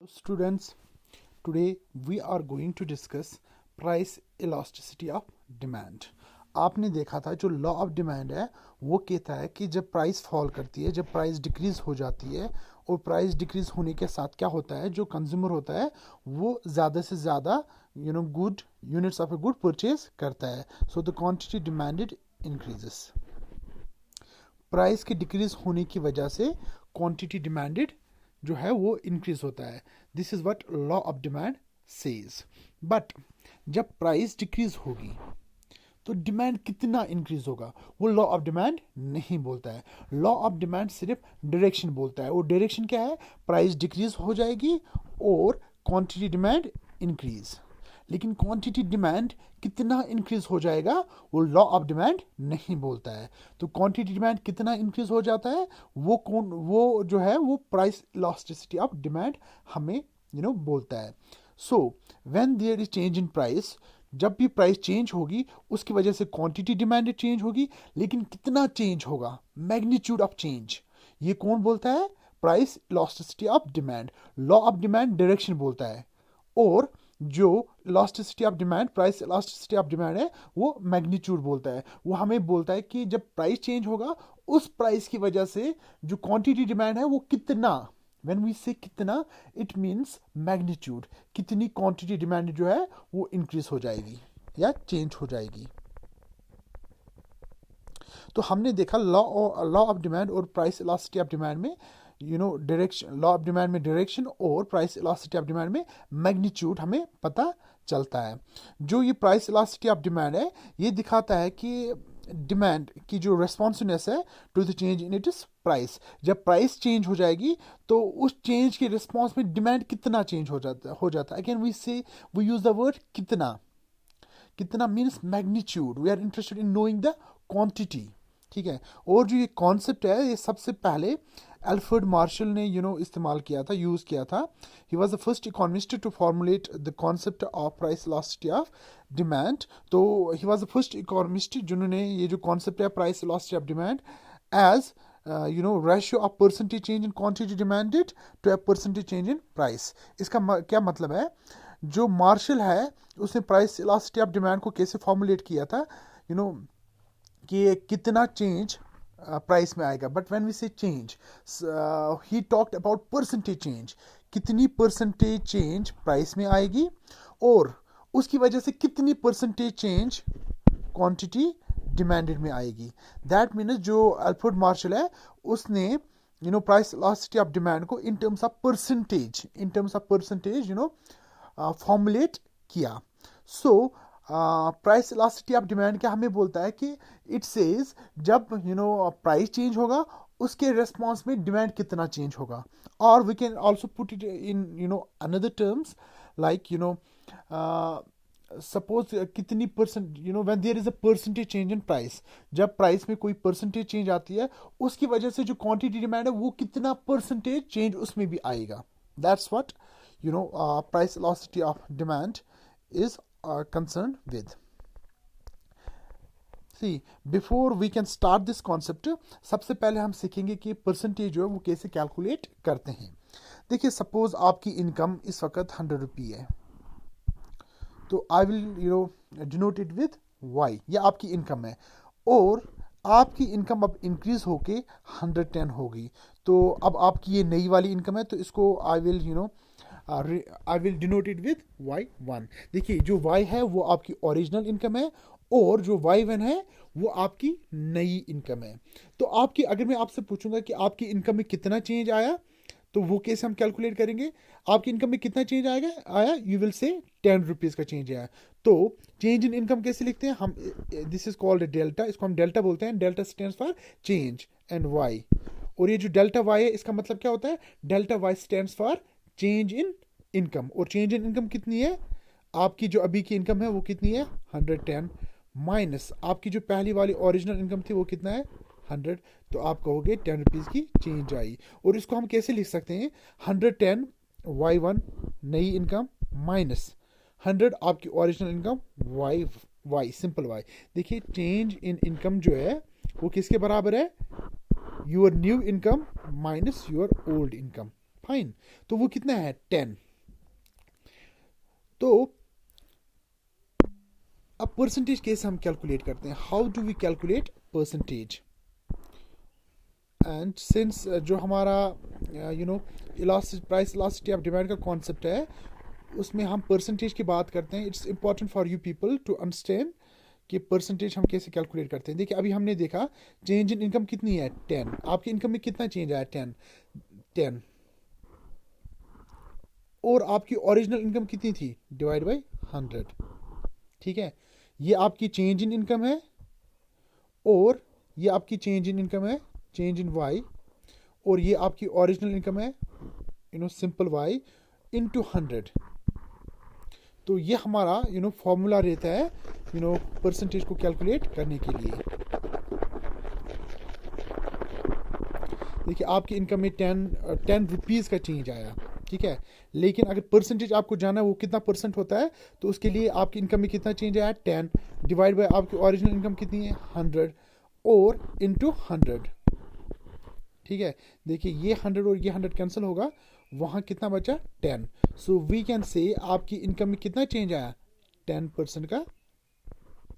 Students, today we are going to discuss price elasticity of demand. आपने देखा था जो लॉ ऑफ डिमांड है वो कहता है कि जब प्राइस फॉल करती है, जब प्राइस डिक्रीज हो जाती है और प्राइस डिक्रीज होने के साथ क्या होता है, जो कंज्यूमर होता है वो ज़्यादा से ज़्यादा good units of a good purchase करता है. So the quantity demanded increases. Price के डिक्रीज होने की वजह से क्वांटिटी डिमांडेड जो है वो इंक्रीज होता है. This is what law of demand says. But जब प्राइस डिक्रीज होगी तो डिमांड कितना इंक्रीज होगा वो लॉ ऑफ डिमांड नहीं बोलता है. लॉ ऑफ डिमांड सिर्फ डायरेक्शन बोलता है. वो डायरेक्शन क्या है? प्राइस डिक्रीज हो जाएगी और क्वांटिटी डिमांड इंक्रीज. लेकिन क्वांटिटी डिमांड कितना इंक्रीज हो जाएगा वो लॉ ऑफ डिमांड नहीं बोलता है. तो क्वांटिटी डिमांड कितना इंक्रीज हो जाता है वो जो है वो प्राइस इलास्टिसिटी ऑफ डिमांड हमें बोलता है. So when there is change in price, जब भी प्राइस चेंज होगी उसकी वजह से क्वांटिटी डिमांड चेंज होगी. लेकिन कितना चेंज होगा, मैग्नीट्यूड ऑफ चेंज, ये कौन बोलता है? Price elasticity of demand. Law of demand direction बोलता है और जो elasticity of demand, price elasticity of demand है वो मैग्नीट्यूड बोलता है. वो हमें बोलता है कि जब प्राइस चेंज होगा उस प्राइस की वजह से जो क्वांटिटी डिमांड है वो कितना. व्हेन वी से कितना, इट मींस मैग्नीट्यूड. कितनी क्वांटिटी डिमांड जो है वो इंक्रीज हो जाएगी या चेंज हो जाएगी. तो हमने देखा लॉ ऑफ डिमांड और प्राइस इलास्टिसिटी ऑफ डिमांड में डायरेक्शन, लॉ ऑफ डिमांड में डायरेक्शन और प्राइस इलास्टिसिटी ऑफ डिमांड में मैग्नीट्यूड हमें पता चलता है. जो ये प्राइस इलास्टिसिटी ऑफ डिमांड है ये दिखाता है कि डिमांड की जो रेस्पॉन्सिवनेस है to the change in its price. जब प्राइस चेंज हो जाएगी तो उस चेंज के रिस्पॉन्स में डिमांड कितना चेंज हो जाता है. Again we use the word कितना. कितना means magnitude. We are interested in knowing the quantity. ठीक है. और जो ये कॉन्सेप्ट है ये सबसे पहले अल्फ्रेड मार्शल ने इस्तेमाल किया था, यूज़ किया था. He was the first economist to formulate the concept of price elasticity of demand. तो he was the first economist जिन्होंने ये जो कॉन्सेप्ट है price elasticity of demand as ratio of percentage change in quantity demanded to a percentage change in price. इसका क्या मतलब है? जो मार्शल है उसने प्राइस इलास्टिसिटी ऑफ डिमांड को कैसे फॉर्मुलेट किया था, कि कितना चेंज प्राइस में आएगा. बट व्हेन वी से change, he talked about percentage change. कितनी परसेंटेज चेंज प्राइस में आएगी और उसकी वजह से कितनी परसेंटेज चेंज क्वांटिटी डिमांडेड में आएगी. दैट मीन्स जो अल्फ्रेड मार्शल है उसने प्राइस इलास्टिसिटी ऑफ डिमांड को in terms of percentage formulate किया. So price elasticity of demand क्या हमें बोलता है कि इट सेज जब प्राइस चेंज होगा उसके रेस्पॉन्स में डिमांड कितना चेंज होगा. और we can also put it in another terms like suppose कितनी percent when there is a percentage change in price. जब प्राइस में कोई परसेंटेज चेंज आती है उसकी वजह से जो क्वांटिटी डिमांड है वो कितना परसेंटेज चेंज उसमें भी आएगा. That's what price elasticity of demand is concerned with. See, before we can start this concept, सबसे पहले हम सीखेंगे कि परसेंटेज जो है वो कैसे कैलकुलेट करते हैं. देखिए, सपोज आपकी इनकम इस वक्त 100 रुपये है तो I will denote it with Y. ये आपकी इनकम है और आपकी इनकम अब इंक्रीज होके 110 होगी. तो अब आपकी ये नई वाली इनकम है तो इसको आई will denote it with y1. देखिए, जो y है वो आपकी ओरिजिनल इनकम है और जो y1 है वो आपकी नई इनकम है. तो आपकी, अगर मैं आपसे पूछूंगा कि आपकी इनकम में कितना चेंज आया तो वो कैसे हम कैलकुलेट करेंगे. आपकी इनकम में कितना चेंज आया यू विल से 10 रुपीज़ का चेंज आया. तो चेंज इन इनकम कैसे लिखते हैं हम? This is called delta. इसको हम डेल्टा बोलते हैं. Delta stands for change and y. और ये जो डेल्टा y है इसका मतलब क्या होता है? Delta y stands for change in income. और चेंज इन इनकम कितनी है? आपकी जो अभी की इनकम है वो कितनी है? 110 माइनस आपकी जो पहली वाली ओरिजिनल इनकम थी वो कितना है? 100. तो आप कहोगे 10 रुपीज़ की चेंज आई. और इसको हम कैसे लिख सकते हैं? 110 y1 नई इनकम माइनस 100 आपकी original income y simple y. देखिए, चेंज इन इनकम जो है वो किसके बराबर है? Your new income minus your old income. Fine. तो वो कितना है 10। तो अब परसेंटेज कैसे हम कैलकुलेट करते हैं, how do we calculate percentage. And since जो हमारा प्राइस इलास्टिसिटी ऑफ डिमांड का कॉन्सेप्ट है उसमें हम परसेंटेज की बात करते हैं, it's important for you people to understand कि परसेंटेज हम कैसे कैलकुलेट करते हैं। देखिए अभी हमने देखा चेंज इन इनकम कितनी है 10, आपकी इनकम में कितना चेंज आया 10 और आपकी ओरिजिनल इनकम कितनी थी डिवाइड बाई 100। ठीक है, ये आपकी चेंज इन इनकम है और ये आपकी चेंज इन इनकम है, चेंज इन वाई, और ये आपकी ओरिजिनल इनकम है सिंपल वाई इनटू 100। तो ये हमारा फॉर्मूला रहता है परसेंटेज को कैलकुलेट करने के लिए। देखिए आपकी इनकम में 10 रुपीज़ का चेंज आया, ठीक है, लेकिन अगर परसेंटेज आपको जाना है वो कितना परसेंट होता है, तो उसके लिए आपकी इनकम में कितना चेंज आया 10 डिवाइड बाय आपकी ओरिजिनल इनकम कितनी है 100 और इनटू 100। ठीक है, देखिए ये 100 और ये 100 कैंसिल होगा, वहाँ कितना बचा 10। सो वी कैन से आपकी इनकम में कितना चेंज आया 10% का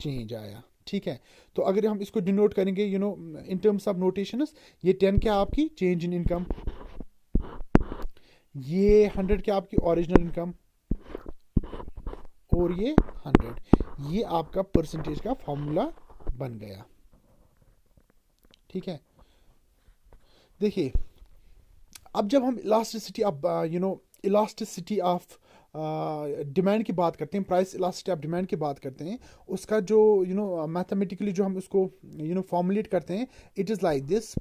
चेंज आया। ठीक है, तो अगर हम इसको डिनोट करेंगे इन टर्म्स ऑफ नोटेशंस, ये 10 क्या आपकी चेंज इन इनकम, ये 100 क्या आपकी ओरिजिनल इनकम और ये 100, ये आपका परसेंटेज का फॉर्मूला बन गया। ठीक है, देखिए अब जब हम इलास्टिसिटी ऑफ डिमांड की बात करते हैं, प्राइस इलास्टिसिटी ऑफ डिमांड की बात करते हैं, उसका जो मैथमेटिकली जो हम उसको फॉर्मुलेट करते हैं, it is like this,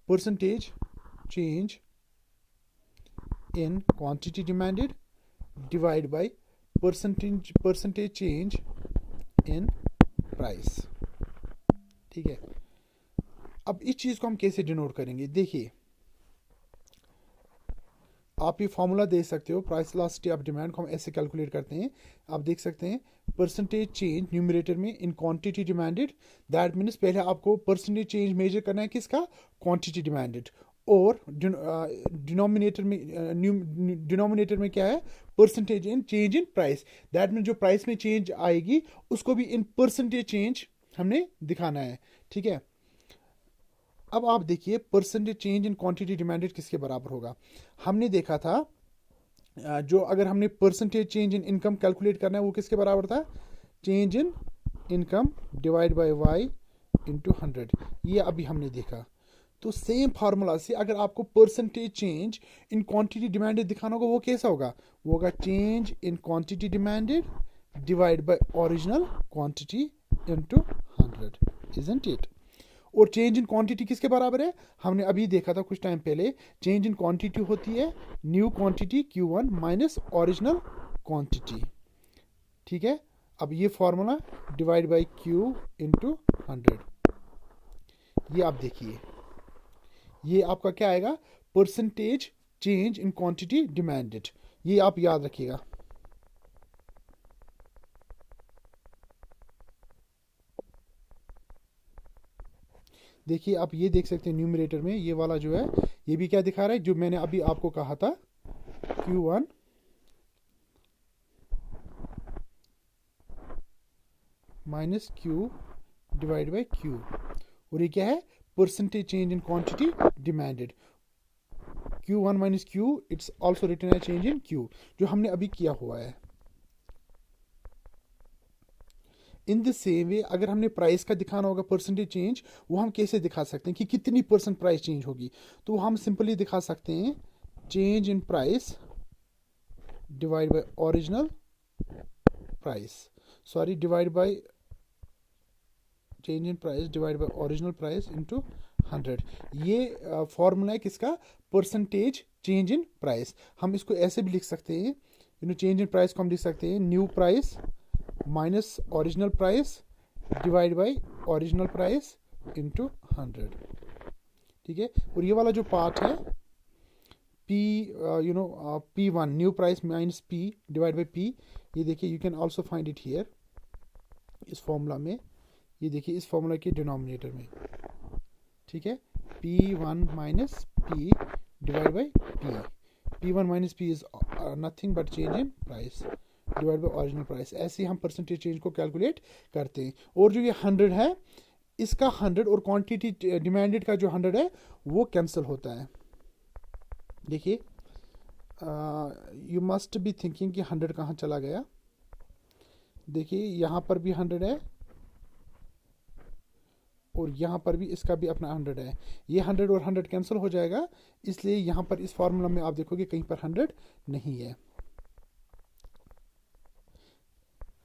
percentage change in quantity demanded divide by percentage change in price। ठीक है, अब इस चीज को हम कैसे डिनोट करेंगे, देखिए आप ये फॉर्मूला दे सकते हो, प्राइस इलास्टिसिटी ऑफ डिमांड को हम ऐसे कैलकुलेट करते हैं। आप देख सकते हैं परसेंटेज चेंज न्यूमरेटर में इन क्वांटिटी डिमांडेड, दैट मीन्स पहले आपको परसेंटेज चेंज मेजर करना है किसका, क्वांटिटी डिमांडेड, और डिनोमिनेटर में क्या है percentage in change in price, that mean जो प्राइस में चेंज आएगी उसको भी इन परसेंटेज चेंज हमने दिखाना है। ठीक है, अब आप देखिए percentage change in quantity demanded किसके बराबर होगा। हमने देखा था जो अगर हमने percentage change in income calculate करना है वो किसके बराबर था, change in income divide by Y into 100, ये अभी हमने देखा। तो सेम फार्मूला से अगर आपको percentage change in quantity demanded दिखाना होगा, वो कैसा होगा, वो होगा change in quantity demanded divide by original quantity into 100, isn't it. और चेंज इन क्वांटिटी किसके बराबर है, हमने अभी देखा था कुछ टाइम पहले, चेंज इन क्वांटिटी होती है new quantity Q1 minus original quantity. ठीक है, अब ये formula divide by Q into 100, ये आप देखिए ये आपका क्या आएगा, percentage change in quantity demanded, ये आप याद रखिएगा। देखिए आप ये देख सकते हैं न्यूमरेटर में ये वाला जो है ये भी क्या दिखा रहा है, जो मैंने अभी आपको कहा था Q1 minus Q divide by Q, और ये क्या है percentage change in quantity demanded, Q1 minus Q, it's also written as change in Q, जो हमने अभी किया हुआ है। इन द सेम वे अगर हमने प्राइस का दिखाना होगा परसेंटेज चेंज, वो हम कैसे दिखा सकते हैं कि कितनी परसेंट प्राइस चेंज होगी, तो हम सिंपली दिखा सकते हैं change in price divide by original price, sorry divide by change in price divide by original price into 100, ये फॉर्मूला है किसका, परसेंटेज चेंज इन प्राइस। हम इसको ऐसे भी लिख सकते हैं, चेंज इन प्राइस को हम लिख सकते हैं new price minus original price divide by original price into 100। ठीक है, और ये वाला जो पार्ट है P1 new price minus P divide by P, ये देखिए you can also find it here इस फॉर्मूला में, ये देखिए इस फॉर्मूला के डिनोमिनेटर में। ठीक है, P1 minus P divided by P. P1 minus P is nothing but change in price divided by original price. ऐसे ही हम परसेंटेज चेंज को कैलकुलेट करते हैं. और जो ये 100 है, इसका 100 और क्वांटिटी डिमांडेड का जो 100 है वो कैंसिल होता है. देखिए, यू मस्ट बी थिंकिंग कि 100 कहाँ चला गया. देखिए, यहाँ पर भी 100 है और यहाँ पर भी इसका भी अपना 100 है. ये 100 और 100 कैंसिल हो जाएगा, इसलिए यहाँ पर इस फार्मूला में आप देखोगे कहीं पर 100 नहीं है.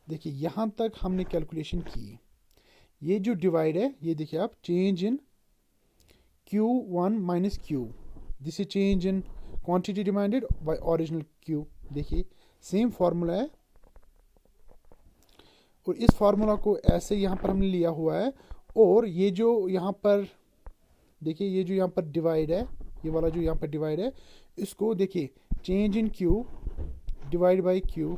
देखिए, यहाँ तक हमने कैलकुलेशन की. ये जो डिवाइड है, ये देखिए आप, change in Q1 minus Q, this is change in quantity demanded by original Q. देखिए, सेम फार्मूला है और इस फार्मूला को ऐसे यहाँ पर हमने लिया हुआ है. और ये जो यहाँ पर देखिए, ये जो यहाँ पर डिवाइड है, ये वाला जो यहाँ पर डिवाइड है, इसको देखिए, change in Q divide by Q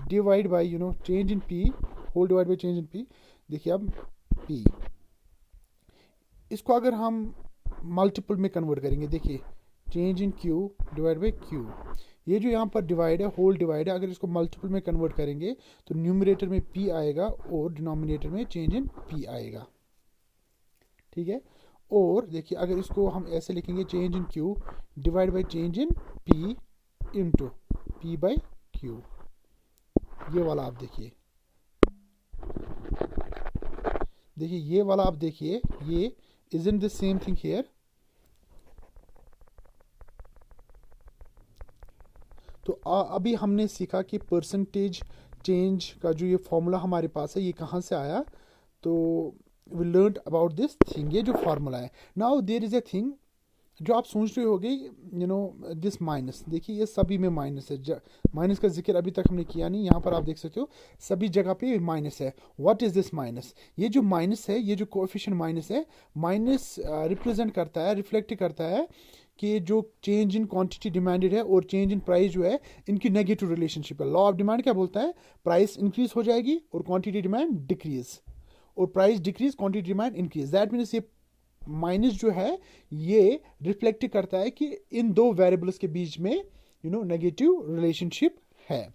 divide by change in P whole divide by change in P. देखिए अब P, इसको अगर हम मल्टीपल में कन्वर्ट करेंगे, देखिए change in Q divide by Q. ये जो यहाँ पर डिवाइड है, होल डिवाइड है, अगर इसको मल्टीपल में कन्वर्ट करेंगे तो न्यूमरेटर में P आएगा और डिनोमिनेटर में चेंज इन P आएगा. ठीक है. और देखिए, अगर इसको हम ऐसे लिखेंगे, change in Q divide by change in P into P by Q. ये वाला आप देखिए, ये वाला आप देखिए, ये isn't the same thing here. तो अभी हमने सीखा कि परसेंटेज चेंज का जो ये फॉर्मूला हमारे पास है, ये कहाँ से आया. तो we learn about this thing. ये जो फार्मूला है, now there is a thing जो आप सोच रहे होगे, दिस माइनस. देखिए, ये सभी में माइनस है. माइनस का जिक्र अभी तक हमने किया नहीं. यहाँ पर आप देख सकते हो सभी जगह पे माइनस है. What is this minus? ये जो माइनस है, ये जो कोएफिशिएंट माइनस है, माइनस रिप्रेजेंट करता है, रिफ्लेक्ट करता है कि जो चेंज इन क्वांटिटी डिमांडेड है और चेंज इन प्राइस जो है, इनकी नेगेटिव रिलेशनशिप है. लॉ ऑफ डिमांड क्या बोलता है? प्राइस इंक्रीज हो जाएगी और क्वांटिटी डिमांड डिक्रीज, और price decrease, quantity demand increase. That means ये माइनस जो है, ये रिफ्लेक्ट करता है कि इन दो वेरिएबल्स के बीच में नेगेटिव रिलेशनशिप है.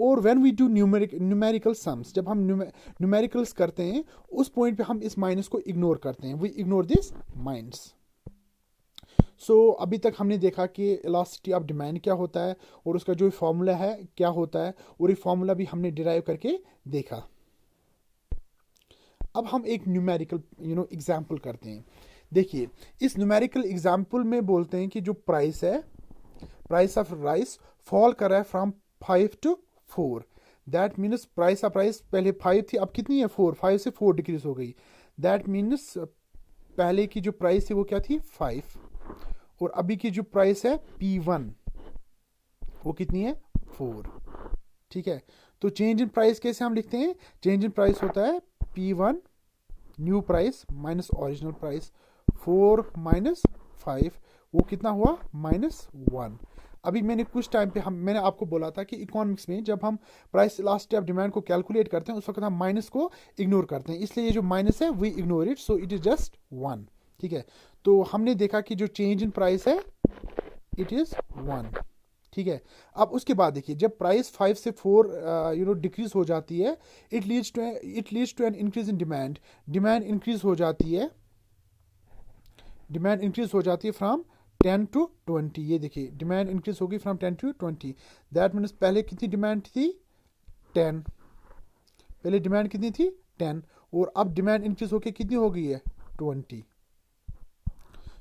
और when we do numerical sums, जब हम न्यूमेरिकल्स करते हैं, उस पॉइंट पे हम इस माइनस को इग्नोर करते हैं. We ignore this minus. So अभी तक हमने देखा कि इलास्टिसिटी ऑफ डिमांड क्या होता है और उसका जो फॉर्मूला है क्या होता है, और ये फॉर्मूला भी हमने डिराइव करके देखा. अब हम एक न्यूमेरिकल एग्जाम्पल करते हैं. देखिए, इस न्यूमेरिकल एग्जाम्पल में बोलते हैं कि जो प्राइस है, प्राइस ऑफ राइस फॉल कर रहा है from 5 to 4. That means price of rice पहले 5 थी, अब कितनी है? 4. 5 से 4 डिक्रीज हो गई. दैट मीन्स पहले की जो प्राइस थी वो क्या थी? 5. और अभी की जो प्राइस है P1, वो कितनी है? 4. ठीक है. तो चेंज इन प्राइस कैसे हम लिखते हैं? चेंज इन प्राइस होता है P1 new price minus original price. 4 minus 5, वो कितना हुआ? -1. अभी मैंने कुछ टाइम पे मैंने आपको बोला था कि इकोनॉमिक्स में जब हम प्राइस इलास्टिसिटी ऑफ डिमांड को कैलकुलेट करते हैं, उस वक्त हम माइनस को इग्नोर करते हैं. इसलिए ये जो माइनस है, we ignore it, so it is just 1. ठीक है. तो हमने देखा कि जो चेंज इन प्राइस है, इट इज 1. ठीक है. अब उसके बाद देखिए, जब प्राइस 5 से 4 डिक्रीज हो जाती है, it leads to an increase in demand. Demand increase हो जाती है, फ्रॉम 10 to 20. ये देखिए, डिमांड इंक्रीज होगी फ्रॉम 10 to 20. दैट मीन्स पहले कितनी डिमांड थी? 10. पहले डिमांड कितनी थी? 10. और अब डिमांड इंक्रीज होकर कितनी हो गई है? 20.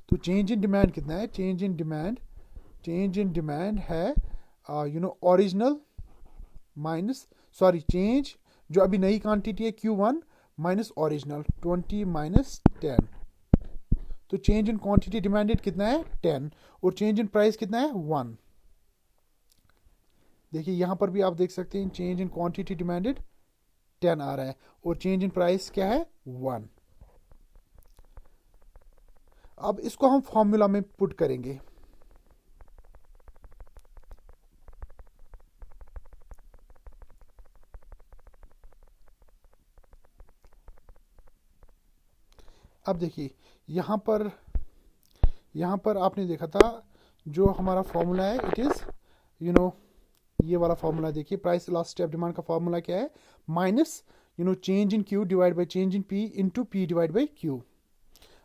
तो चेंज इन डिमांड कितना है? चेंज इन डिमांड है ओरिजिनल माइनस, सॉरी, चेंज जो अभी नई क्वांटिटी है Q1 माइनस ओरिजिनल, 20 माइनस 10. तो चेंज इन क्वांटिटी डिमांडेड कितना है? 10. और चेंज इन प्राइस कितना है? 1. देखिए, यहां पर भी आप देख सकते हैं, चेंज इन क्वांटिटी डिमांडेड 10 आ रहा है और चेंज इन प्राइस क्या है? 1. अब इसको हम फॉर्मूला में पुट करेंगे. अब देखिए, यहां पर यहाँ पर आपने देखा था जो हमारा फॉर्मूला है, इट इज़ ये वाला फॉर्मूला देखिए, प्राइस इलास्टिसिटी ऑफ डिमांड का फॉर्मूला क्या है, minus change in Q divide by change in P into P divide by Q.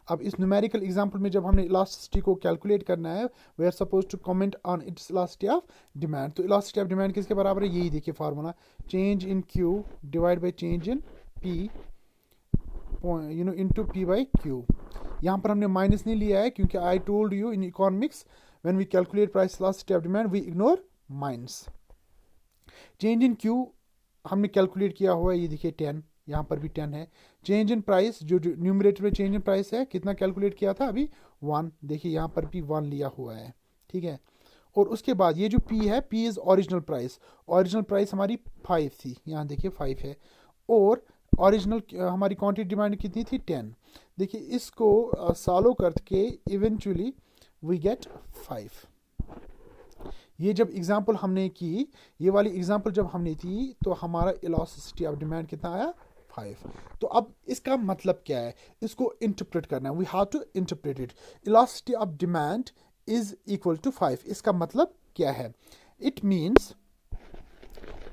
अब इस न्यूमेरिकल एग्जांपल में जब हमने इलास्टिसिटी को कैलकुलेट करना है, we are suppose to comment on its elasticity of demand. तो इलास्टिसिटी ऑफ डिमांड किसके बराबर है, यही देखिए formula, change in Q divide by change in P into P by Q. यहाँ पर हमने माइनस नहीं लिया है क्योंकि I told you in economics when we calculate price elasticity of demand we ignore minus. Change in Q हमने calculate किया हुआ है, ये देखिए 10, यहाँ पर भी 10 है। चेंज इन प्राइस जो न्यूमरेटर में चेंज इन प्राइस है कितना कैलकुलेट किया था अभी, 1, देखिए यहाँ पर भी 1 लिया हुआ है, ठीक है। और उसके बाद ये जो P है, P is original price, original price हमारी 5 थी, यहाँ देखिए 5 है, और ओरिजिनल हमारी क्वांटिटी डिमांड कितनी थी, 10। देखिए इसको सालों करके इवेंचुअली वी गेट 5। ये जब एग्जाम्पल हमने की, ये वाली एग्जाम्पल जब हमने थी, तो हमारा इलास्टिसिटी ऑफ डिमांड कितना आया, 5। तो अब इसका मतलब क्या है, इसको इंटरप्रेट करना है, we have to interpret it. Elasticity of demand is equal to 5, इसका मतलब क्या है, it means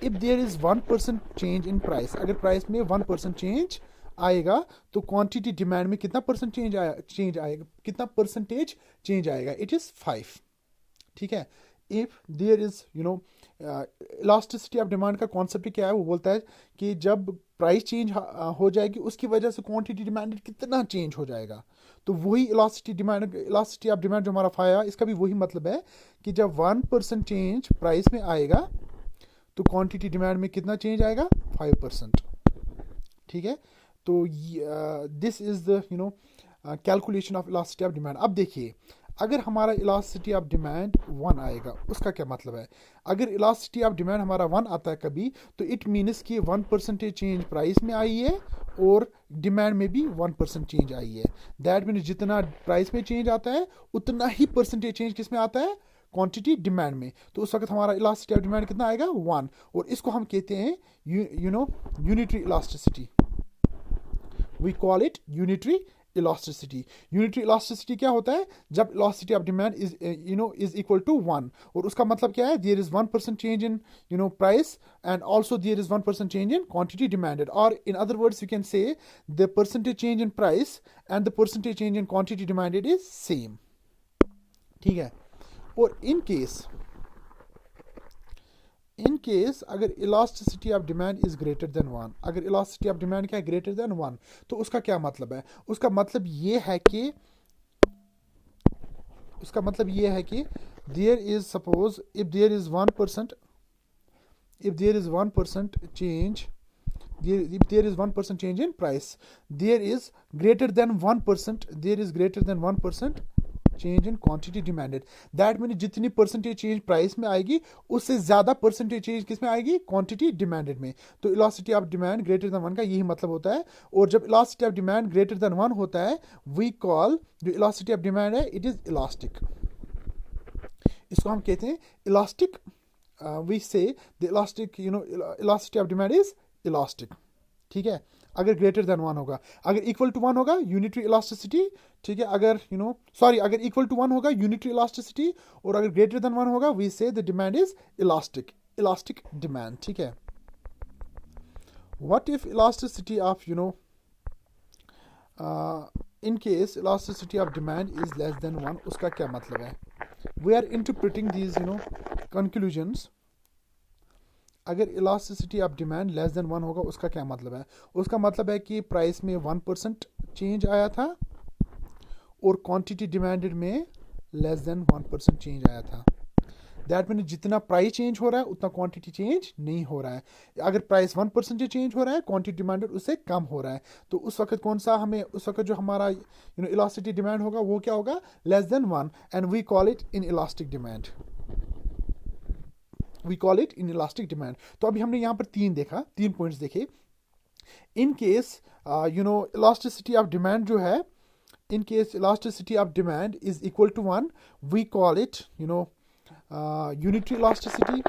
if there is 1% change in price, अगर प्राइस में 1% चेंज आएगा तो क्वांटिटी डिमांड में कितना परसेंट चेंज आएगा, कितना परसेंटेज चेंज आएगा, इट इज 5, ठीक है। If there is elasticity of demand का कॉन्सेप्ट क्या है, वो बोलता है कि जब प्राइस चेंज हो जाएगी उसकी वजह से क्वांटिटी डिमांड कितना चेंज हो जाएगा। तो वही इलास्टिसिटी ऑफ डिमांड जो हमारा फाया, इसका भी वही मतलब है कि जब 1% चेंज प्राइस में आएगा तो क्वांटिटी डिमांड में कितना चेंज आएगा, 5%, ठीक है। तो this is the calculation of elasticity of demand. अब देखिए अगर हमारा इलास्टिसिटी ऑफ डिमांड 1 आएगा, उसका क्या मतलब है, अगर इलास्टिसिटी ऑफ डिमांड हमारा 1 आता है कभी, तो इट मीन्स कि 1% चेंज प्राइस में आई है और डिमांड में भी 1% चेंज आई है। दैट मीन्स जितना प्राइस में चेंज आता है उतना ही परसेंटेज चेंज किस में आता है, क्वांटिटी डिमांड में। तो उस वक्त हमारा इलास्टिसिटी ऑफ डिमांड कितना आएगा, 1, और इसको हम कहते हैं unitary elasticity, we call it unitary elasticity. Unitary elasticity क्या होता है, जब elasticity of demand is equal to 1, और उसका मतलब क्या है, there is 1% change in price and also there is 1% change in quantity demanded, और in other words you can say the percentage change in price and the percentage change in quantity demanded is same, ठीक है। और in case अगर elasticity of demand is greater than 1, अगर elasticity of demand क्या है, greater than 1, तो उसका क्या मतलब है, उसका मतलब ये है कि there is suppose if there is 1% change, if there is 1% change in price, there is greater than 1% change in quantity demanded. That mean जितनी परसेंटेज चेंज प्राइस में आएगी उससे ज्यादा परसेंटेज चेंज किस में आएगी, क्वांटिटी डिमांडेड में। तो elasticity of demand greater than 1 का यही मतलब होता है। और जब elasticity of demand greater than 1 होता है, वी कॉल जो इलास्टिसिटी ऑफ डिमांड है, इट इज इलास्टिक। इसको हम कहते हैं elastic, we say the elastic elasticity of demand is elastic, ठीक है। अगर ग्रेटर देन 1 होगा, अगर इक्वल टू 1 होगा यूनिटरी इलास्टिसिटी, ठीक है। अगर अगर इक्वल टू 1 होगा यूनिटरी इलास्टिसिटी, और अगर ग्रेटर देन 1 होगा we say the demand is elastic demand, ठीक है। What if elasticity of in case elasticity of demand is less than 1, उसका क्या मतलब है, we are interpreting these conclusions. अगर elasticity of demand less than 1 होगा उसका क्या मतलब है, उसका मतलब है कि प्राइस में 1% चेंज आया था और क्वांटिटी डिमांडेड में लेस देन 1% चेंज आया था। दैट मीन जितना प्राइस चेंज हो रहा है उतना क्वांटिटी चेंज नहीं हो रहा है। अगर प्राइस 1% चेंज हो रहा है, क्वांटिटी डिमांडेड उससे कम हो रहा है, तो उस वक्त उस वक्त जो हमारा इलास्टिसिटी डिमांड होगा वो क्या होगा, less than 1, and we call it inelastic demand, we call it inelastic demand. तो अभी हमने यहाँ पर 3 पॉइंट्स देखे। In case elasticity of demand जो है, in case elasticity of demand is equal to 1, we call it unitary elasticity,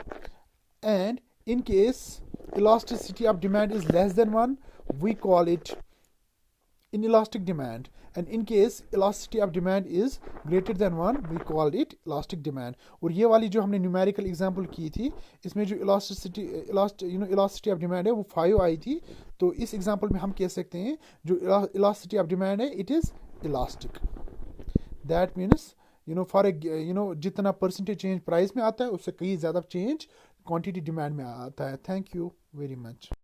and in case elasticity of demand is less than 1, we call it inelastic demand, and in case elasticity of demand is greater than 1 we called it elastic demand. और ये वाली जो हमने numerical example की थी इसमें जो elasticity of demand है वो 5 आई थी, तो इस एग्जांपल में हम कह सकते हैं जो इलास्टिसिटी ऑफ डिमांड है it is elastic. That means for जितना परसेंटेज चेंज प्राइस में आता है उससे कहीं ज़्यादा चेंज क्वांटिटी डिमांड में आता है. Thank you very much.